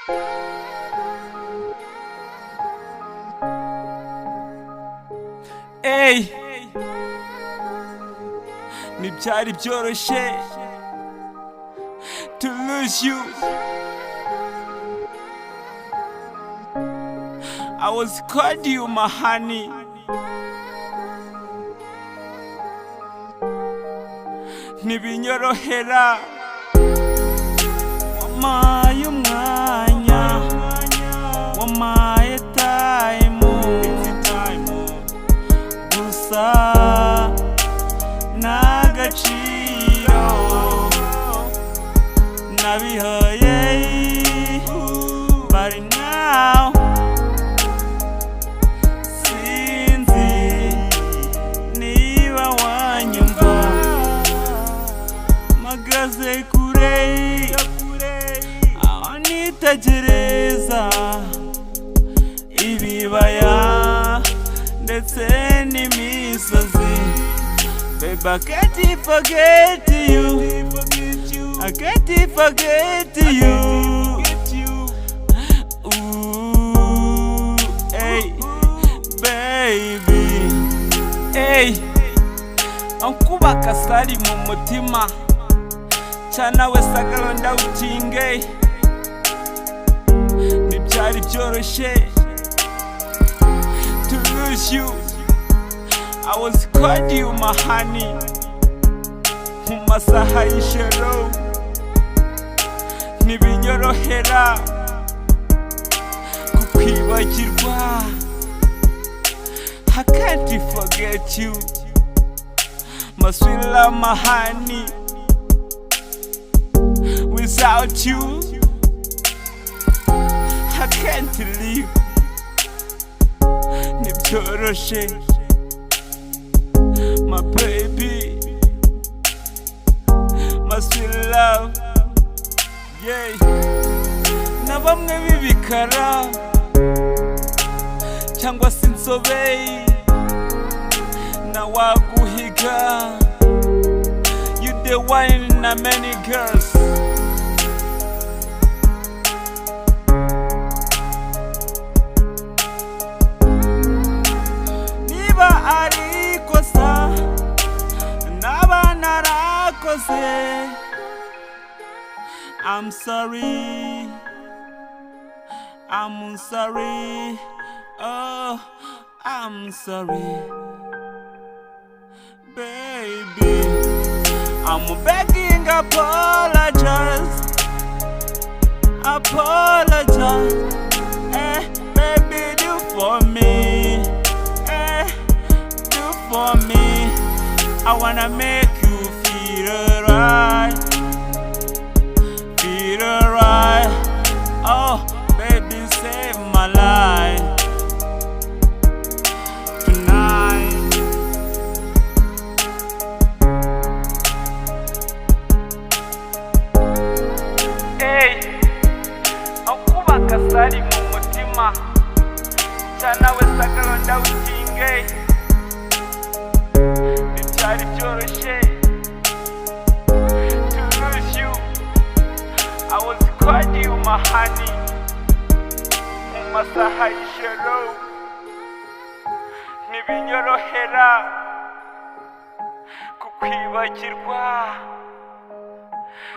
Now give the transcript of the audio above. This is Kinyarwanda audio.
Hey, ntibyari byoroshye to lose you. I was called you my honey. Ntibinyorohera. Wamay'umwanya, wamaye time, gusa n'agaciro nabihoye, but now sinzi niba wanyumva. Mpagaze kure aho nitegereza ibibaya ndetse n'imisozi. Baby, I can't forget you. I can't forget you. Ooh, hey, baby. Hey, ankubaka sari mu mutima cyana we sagalo ndawutinge. Ntibyari byoroshye to lose you. I was called you my honey mu masaha y'ijoro. Ntibinyorohera kukwibagirwa. I can't forget you, my sweet love, my honey. Without you, I can't live. Nibyoroshe, my baby, my sweet love, yeah. Na bamwe bibikara cyangwa se insobe na waguhiga. You the one in many girls. Niba ari kosa naba narakoze, I'm sorry, I'm sorry, oh, I'm sorry, baby. I'm begging, apologize, apologize. Baby, do for me, do for me. I wanna make you feel alright, feel alright. Oh, baby, save my life tonight. Hey, ankubaka sari mu mutima cyana we sagalo ndawutinge. Ntibyari byoroshye to lose you. I was called you my honey mu masaha y'ijoro. Ntibinyorohera kukwibagirwa.